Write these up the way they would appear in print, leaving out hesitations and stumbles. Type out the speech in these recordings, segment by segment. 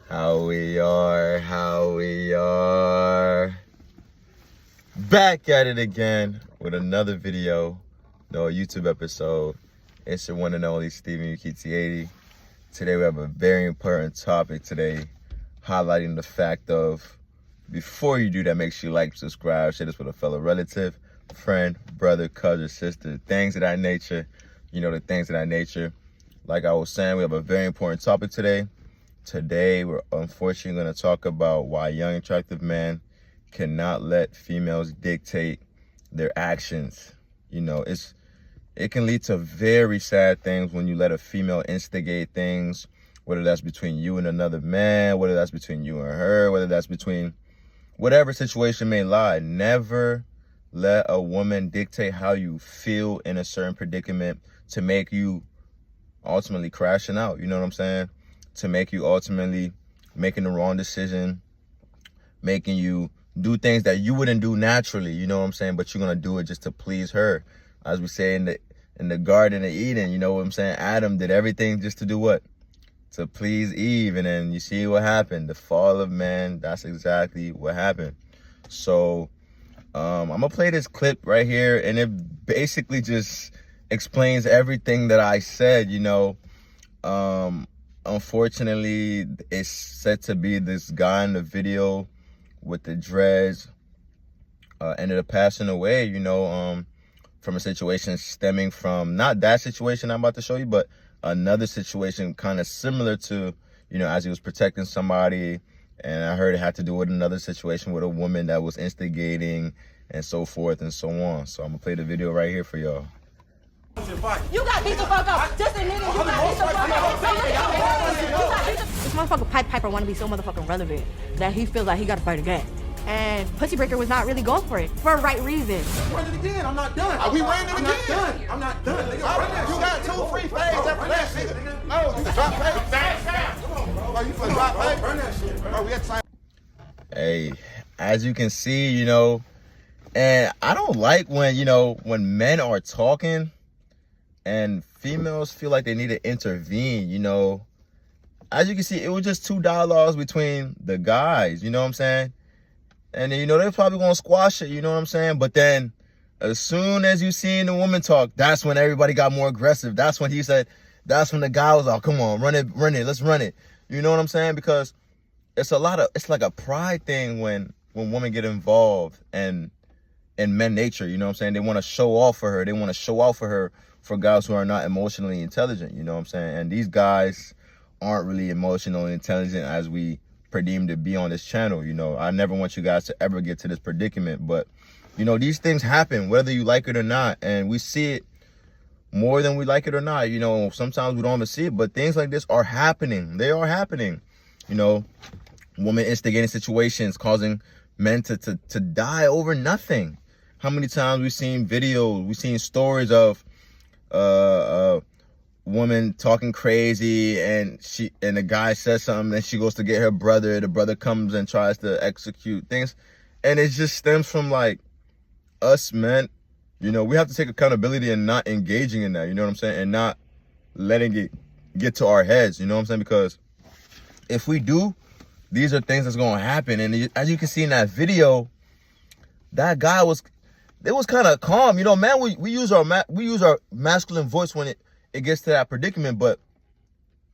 How we are. Back at it again with another video, YouTube episode. It's your one and only Steven UKT80. Today we have a very important topic today, highlighting the fact of, before you do that, make sure you like, subscribe, share this with a fellow relative, friend, brother, cousin, sister, things of that nature. The things of that nature. Like I was saying, we have a very important topic today. Today, we're unfortunately going to talk about why young, attractive men cannot let females dictate their actions. It can lead to very sad things when you let a female instigate things, whether that's between you and another man, whether that's between you and her, whether that's between whatever situation may lie. Never let a woman dictate how you feel in a certain predicament to make you ultimately crashing out. You know what I'm saying? To make you ultimately making the wrong decision, making you do things that you wouldn't do naturally, you know what I'm saying? But you're going to do it just to please her. As we say in the Garden of Eden, you know what I'm saying? Adam did everything just to do what? To please Eve. And then you see what happened. The fall of man, that's exactly what happened. So I'm going to play this clip right here. And it basically just explains everything that I said, Unfortunately, it's said to be this guy in the video with the dreads ended up passing away, from a situation stemming from not that situation I'm about to show you, but another situation kind of similar to, as he was protecting somebody. And I heard it had to do with another situation with a woman that was instigating and so forth and so on. So I'm going to play the video right here for y'all. You got beat the fuck up. Just admit it. You got beat the fuck up. This motherfucker Piper want to be so motherfucking relevant that he feels like he got to fight again. And Pussy Breaker was not really going for it for a right reason. Run it again. I'm not done. Are we running it again? I'm not done. You got 2 free fades after that shit. No, you can drop fades. Come on, bro. You can drop fades. Burn that shit, bro. We had time. Hey, as you can see, and I don't like when men are talking and females feel like they need to intervene, As you can see, it was just $2 between the guys, you know what I'm saying? And then, they're probably going to squash it, you know what I'm saying? But then, as soon as you seen the woman talk, that's when everybody got more aggressive. That's when that's when the guy was like, come on, run it, let's run it. You know what I'm saying? Because it's like a pride thing when women get involved and in men nature, you know what I'm saying? They want to show off for her. They want to show off for her for guys who are not emotionally intelligent, you know what I'm saying? And these guys aren't really emotionally intelligent as we presume to be on this channel, I never want you guys to ever get to this predicament, but, these things happen whether you like it or not, and we see it more than we like it or not, sometimes we don't even see it, but things like this are happening. They are happening, women instigating situations, causing men to die over nothing. How many times we've seen videos, we've seen stories of woman talking crazy and the guy says something, then she goes to get her brother, the brother comes and tries to execute things, and it just stems from like us men. We have to take accountability and not engaging in that, you know what I'm saying, and not letting it get to our heads, you know what I'm saying, because if we do, these are things that's going to happen. And as you can see in that video, that guy was kind of calm, man. We use our masculine voice when it gets to that predicament, but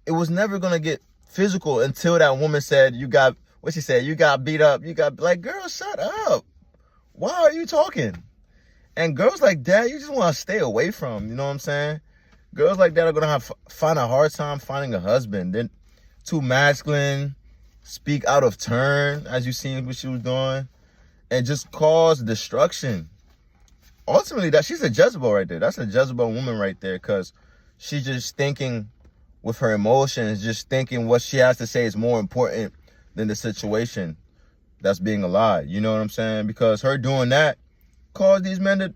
it was never gonna get physical until that woman said, you got beat up, like, girl, shut up. Why are you talking? And girls like that, you just want to stay away from, you know what I'm saying? Girls like that are gonna find a hard time finding a husband. They're too masculine, speak out of turn, as you seen what she was doing, and just cause destruction. Ultimately, she's a Jezebel right there. That's a Jezebel woman right there, because she's just thinking with her emotions, just thinking what she has to say is more important than the situation that's being allowed. You know what I'm saying? Because her doing that caused these men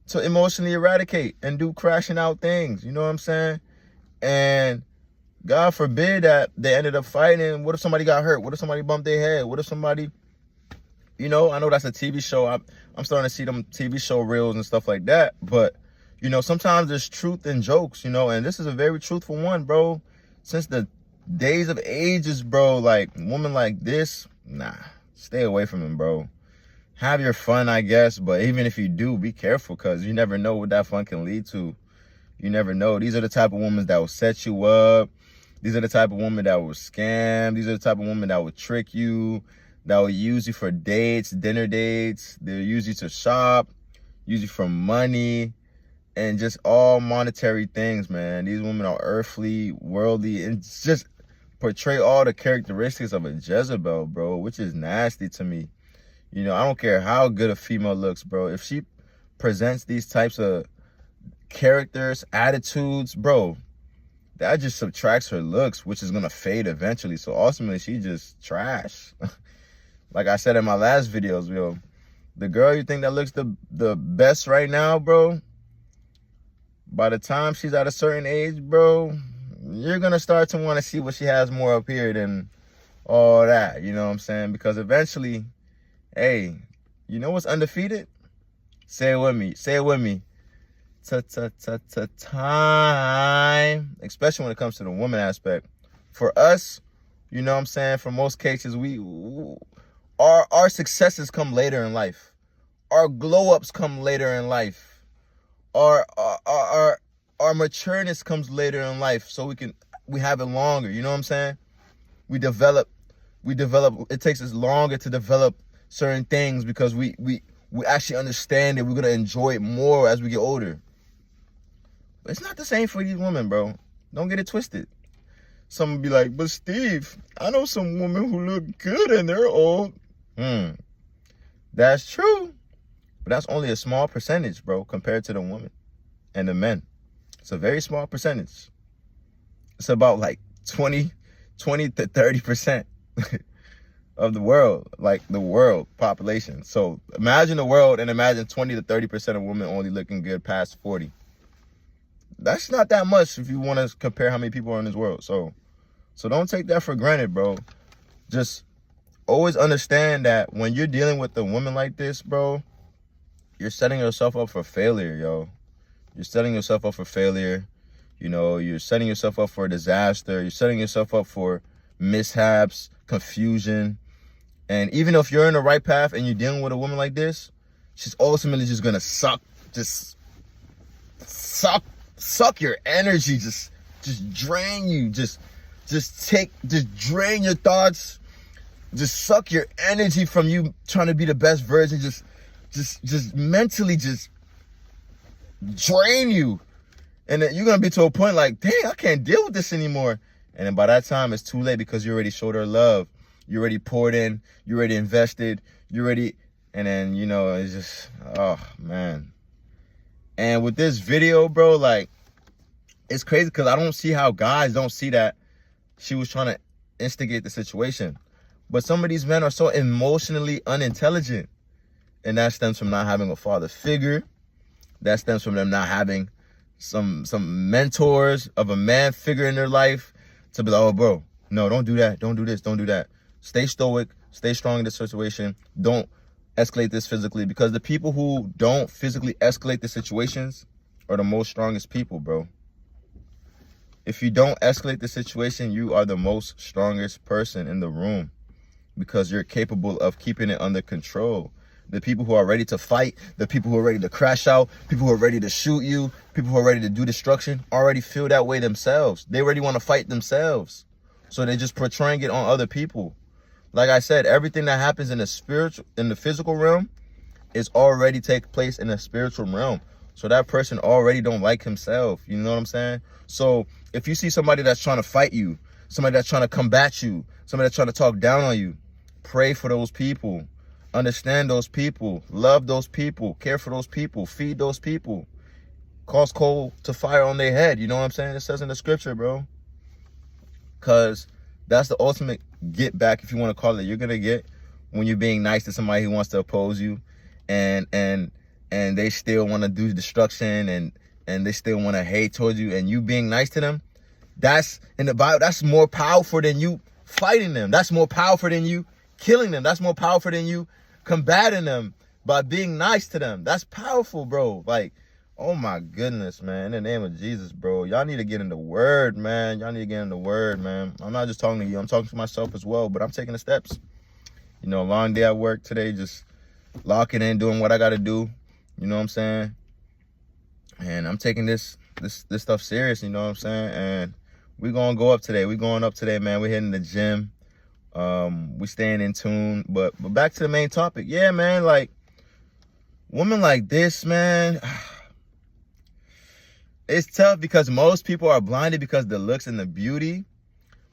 to emotionally eradicate and do crashing out things. You know what I'm saying? And God forbid that they ended up fighting. What if somebody got hurt? What if somebody bumped their head? What if somebody, I know that's a TV show. I'm starting to see them TV show reels and stuff like that. But sometimes there's truth in jokes, and this is a very truthful one, bro. Since the days of ages, bro. Like, woman like this, nah, stay away from him, bro. Have your fun, I guess, but even if you do, be careful, because you never know what that fun can lead to. You never know. These are the type of women that will set you up. These are the type of women that will scam. These are the type of women that will trick you, that will use you for dates, dinner dates. They'll use you to shop, use you for money, and just all monetary things, man. These women are earthly, worldly, and just portray all the characteristics of a Jezebel, bro, which is nasty to me. You know, I don't care how good a female looks, bro. If she presents these types of characters, attitudes, bro, that just subtracts her looks, which is going to fade eventually. So ultimately, she just trash. Like I said in my last videos, yo, the girl you think that looks the best right now, bro, by the time she's at a certain age, bro, you're going to start to want to see what she has more up here than all that. You know what I'm saying? Because eventually, hey, you know what's undefeated? Say it with me. Say it with me. Time. Especially when it comes to the woman aspect. For us, you know what I'm saying? For most cases, our successes come later in life. Our glow-ups come later in life. Our matureness comes later in life, so we have it longer. You know what I'm saying? We develop. It takes us longer to develop certain things because we actually understand it. We're gonna enjoy it more as we get older. But it's not the same for these women, bro. Don't get it twisted. Some will be like, but Steve, I know some women who look good and they're old. That's true. But that's only a small percentage, bro, compared to the women and the men. It's a very small percentage. It's about like 20 to 30% of the world, like the world population. So imagine the world and imagine 20 to 30% of women only looking good past 40. That's not that much if you want to compare how many people are in this world. So don't take that for granted, bro. Just always understand that when you're dealing with a woman like this, bro, you're setting yourself up for failure, yo. You're setting yourself up for failure. You know, you're setting yourself up for a disaster. You're setting yourself up for mishaps, confusion. And even if you're in the right path and you're dealing with a woman like this, she's ultimately just gonna suck your energy, just drain you, just drain your thoughts, just suck your energy from you trying to be the best version, just mentally just drain you. And then you're gonna be to a point like, dang, I can't deal with this anymore. And then by that time it's too late because you already showed her love. You already poured in, you already invested, and then, you know, it's just, oh man. And with this video, bro, like, it's crazy because I don't see how guys don't see that she was trying to instigate the situation. But some of these men are so emotionally unintelligent. And that stems from not having a father figure. That stems from them not having some mentors of a man figure in their life to be like, oh, bro, no, don't do that. Don't do this. Don't do that. Stay stoic. Stay strong in this situation. Don't escalate this physically, because the people who don't physically escalate the situations are the most strongest people, bro. If you don't escalate the situation, you are the most strongest person in the room because you're capable of keeping it under control. The people who are ready to fight, the people who are ready to crash out, people who are ready to shoot you, people who are ready to do destruction already feel that way themselves. They already want to fight themselves. So they're just portraying it on other people. Like I said, everything that happens in the physical realm is already take place in the spiritual realm. So that person already don't like himself. You know what I'm saying? So if you see somebody that's trying to fight you, somebody that's trying to combat you, somebody that's trying to talk down on you, pray for those people. Understand those people. Love those people. Care for those people. Feed those people. Cause coal to fire on their head. You know what I'm saying? It says in the scripture, bro. Because that's the ultimate get back, if you want to call it, you're going to get when you're being nice to somebody who wants to oppose you and they still want to do destruction and they still want to hate towards you, and you being nice to them. That's in the Bible. That's more powerful than you fighting them. That's more powerful than you killing them. That's more powerful than you combating them by being nice to them. That's powerful, bro. Like, Oh my goodness, man. In the name of Jesus, bro. Y'all need to get in the word, man. Y'all need to get in the word, man. I'm not just talking to you. I'm talking to myself as well, but I'm taking the steps. You know, long day at work today, just locking in, doing what I got to do. You know what I'm saying? And I'm taking this stuff serious, you know what I'm saying? And we're going to go up today. We're going up today, man. We're hitting the gym. We staying in tune. But back to the main topic. Yeah, man, like, women like this, man, it's tough because most people are blinded because of the looks and the beauty.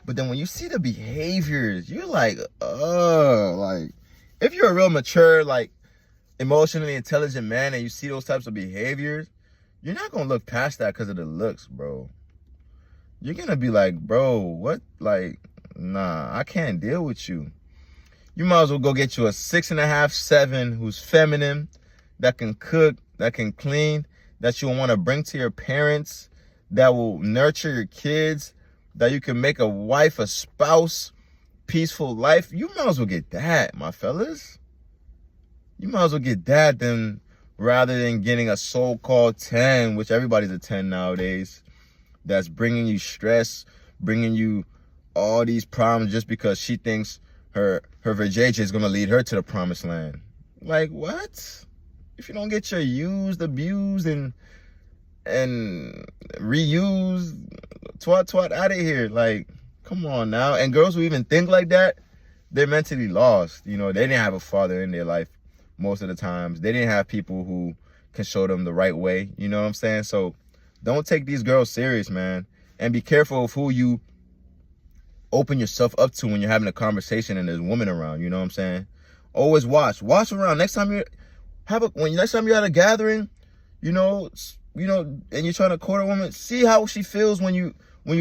But then when you see the behaviors, you're like, oh, like, if you're a real mature, like, emotionally intelligent man and you see those types of behaviors, you're not going to look past that because of the looks, bro. You're going to be like, bro, what? Like, nah, I can't deal with you. You might as well go get you a 6.5, 7 who's feminine, that can cook, that can clean, that you'll want to bring to your parents, that will nurture your kids, that you can make a wife, a spouse, peaceful life. You might as well get that, my fellas. You might as well get that than rather than getting a so-called 10, which everybody's a 10 nowadays, that's bringing you stress, bringing you all these problems just because she thinks her vajayjay is going to lead her to the promised land. Like, what? If you don't get your used, abused, and reused, twat out of here. Like, come on now. And girls who even think like that, they're mentally lost. You know, they didn't have a father in their life most of the times. They didn't have people who can show them the right way. You know what I'm saying? So don't take these girls serious, man. And be careful of who you open yourself up to when you're having a conversation and there's a woman around. You know what I'm saying? Always watch around. Next time you're at a gathering, you know, and you're trying to court a woman, see how she feels when you're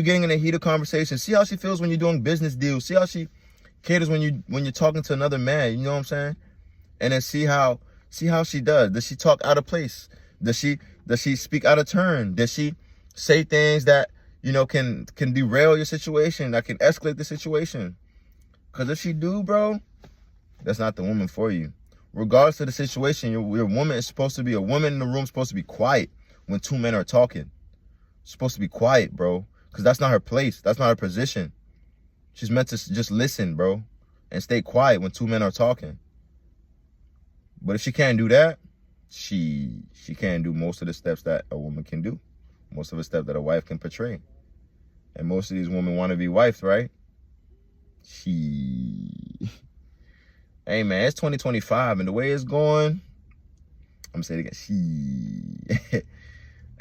getting in a heated conversation. See how she feels when you're doing business deals. See how she caters when you're talking to another man. You know what I'm saying? And then see how she does. Does she talk out of place? Does she speak out of turn? Does she say things that, you know, can derail your situation, that can escalate the situation? Because if she do, bro, that's not the woman for you. Regardless of the situation, your woman is supposed to be, a woman in the room is supposed to be quiet when two men are talking. Supposed to be quiet, bro. Because that's not her place. That's not her position. She's meant to just listen, bro. And stay quiet when two men are talking. But if she can't do that, she can't do most of the steps that a woman can do. Most of the steps that a wife can portray. And most of these women want to be wives, right? Hey, man, it's 2025, and the way it's going, I'm going to say it again.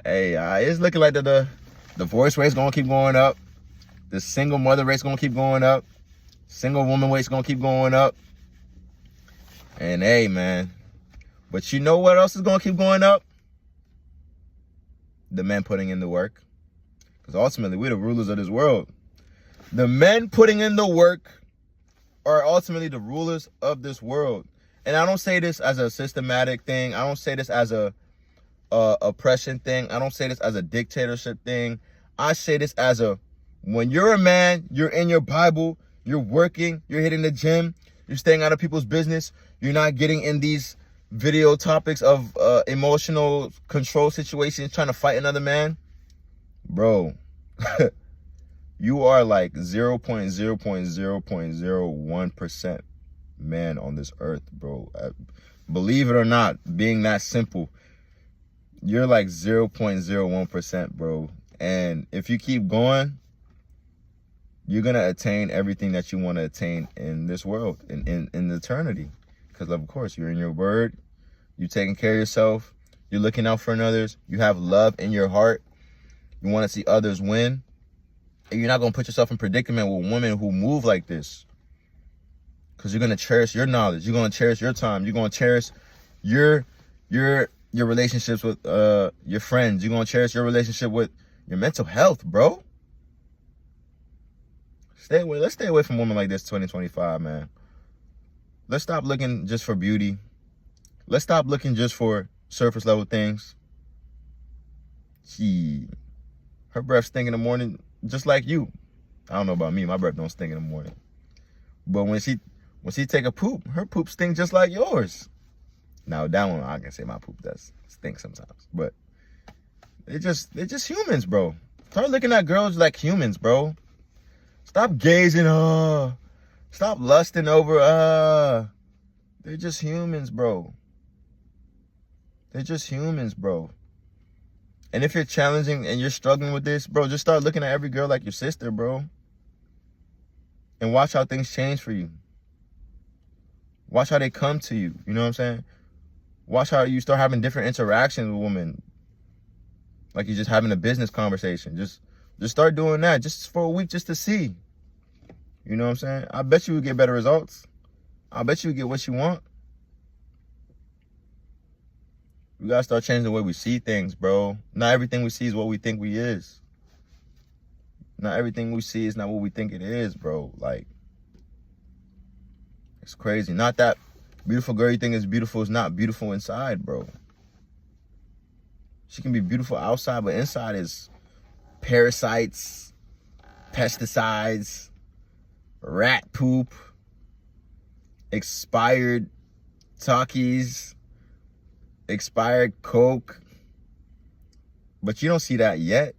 Hey, it's looking like the divorce rate's going to keep going up. The single mother rate's going to keep going up. Single woman rate's going to keep going up. And, hey, man, but you know what else is going to keep going up? The men putting in the work. Because ultimately, we're the rulers of this world. The men putting in the work are ultimately the rulers of this world. And I don't say this as a systematic thing. I don't say this as a oppression thing. I don't say this as a dictatorship thing. I say this as when you're a man, you're in your Bible, you're working, you're hitting the gym, you're staying out of people's business, you're not getting in these video topics of emotional control situations, trying to fight another man. Bro, you are like 0.0.0.01% man on this earth, bro. Believe it or not, being that simple, you're like 0.01%, bro. And if you keep going, you're going to attain everything that you want to attain in this world, in eternity. Because, of course, you're in your word. You're taking care of yourself. You're looking out for others. You have love in your heart. You want to see others win. And you're not going to put yourself in predicament with women who move like this. Because you're going to cherish your knowledge. You're going to cherish your time. You're going to cherish your relationships with your friends. You're going to cherish your relationship with your mental health, bro. Let's stay away from women like this 2025, man. Let's stop looking just for beauty. Let's stop looking just for surface level things. Her breath stink in the morning just like you. I don't know about me. My breath don't stink in the morning. But when she take a poop, her poop stink just like yours. Now, that one, I can say my poop does stink sometimes. But They're just humans, bro. Start looking at girls like humans, bro. Stop gazing, stop lusting over, They're just humans, bro. They're just humans, bro. And if you're challenging and you're struggling with this, bro, just start looking at every girl like your sister, bro. And watch how things change for you. Watch how they come to you. You know what I'm saying? Watch how you start having different interactions with women. Like you're just having a business conversation. Just start doing that just for a week just to see. You know what I'm saying? I bet you would get better results. I bet you would get what you want. We gotta start changing the way we see things, bro. Not everything we see is what we think we is. Not everything we see is not what we think it is, bro. Like, it's crazy. Not that beautiful girl you think is beautiful is not beautiful inside, bro. She can be beautiful outside, but inside is parasites, pesticides, rat poop, expired Takis, expired Coke. But you don't see that yet.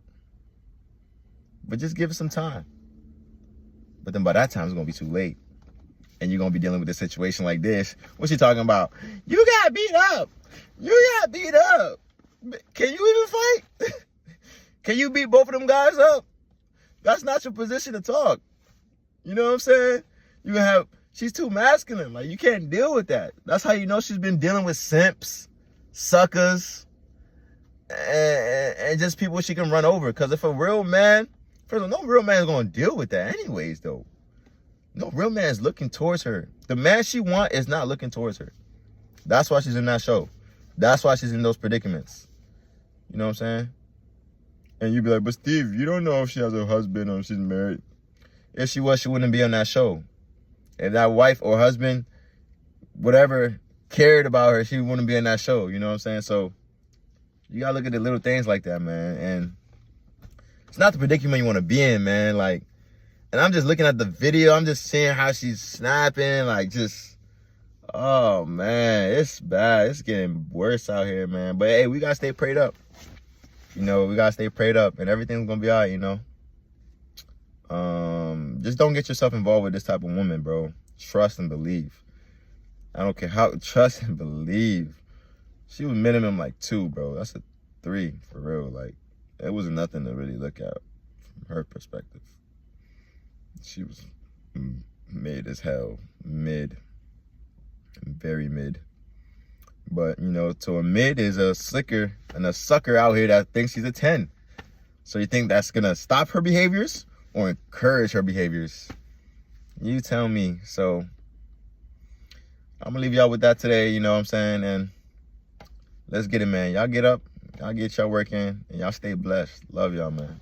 But just give it some time. But then by that time, it's going to be too late. And you're going to be dealing with a situation like this. What's she talking about? You got beat up. You got beat up. Can you even fight? Can you beat both of them guys up? That's not your position to talk. You know what I'm saying? She's too masculine. Like, you can't deal with that. That's how you know she's been dealing with simps, suckers, and just people she can run over. Because if a real man, first of all, no real man is going to deal with that anyways, though. No real man is looking towards her. The man she wants is not looking towards her. That's why she's in that show. That's why she's in those predicaments. You know what I'm saying? And you'd be like, but Steve, you don't know if she has a husband or if she's married. If she was, she wouldn't be on that show. If that wife or husband, whatever, cared about her, she wouldn't be in that show. You know what I'm saying? So you gotta look at the little things like that, man. And it's not the predicament you want to be in, man. Like, and I'm just looking at the video. I'm just seeing how she's snapping. Like, just, oh, man, it's bad. It's getting worse out here, man. But, hey, we got to stay prayed up. You know, we got to stay prayed up. And everything's going to be all right, you know. Just don't get yourself involved with this type of woman, bro. Trust and believe. I don't care how. Trust and believe. She was minimum like 2, bro. That's a 3 for real. Like, it was nothing to really look at from her perspective. She was mid as hell. Mid. Very mid. But, you know, to a mid is a slicker and a sucker out here that thinks she's a 10. So you think that's going to stop her behaviors or encourage her behaviors? You tell me. So I'm going to leave y'all with that today, you know what I'm saying? And let's get it, man. Y'all get up. Y'all get y'all work in. And y'all stay blessed. Love y'all, man.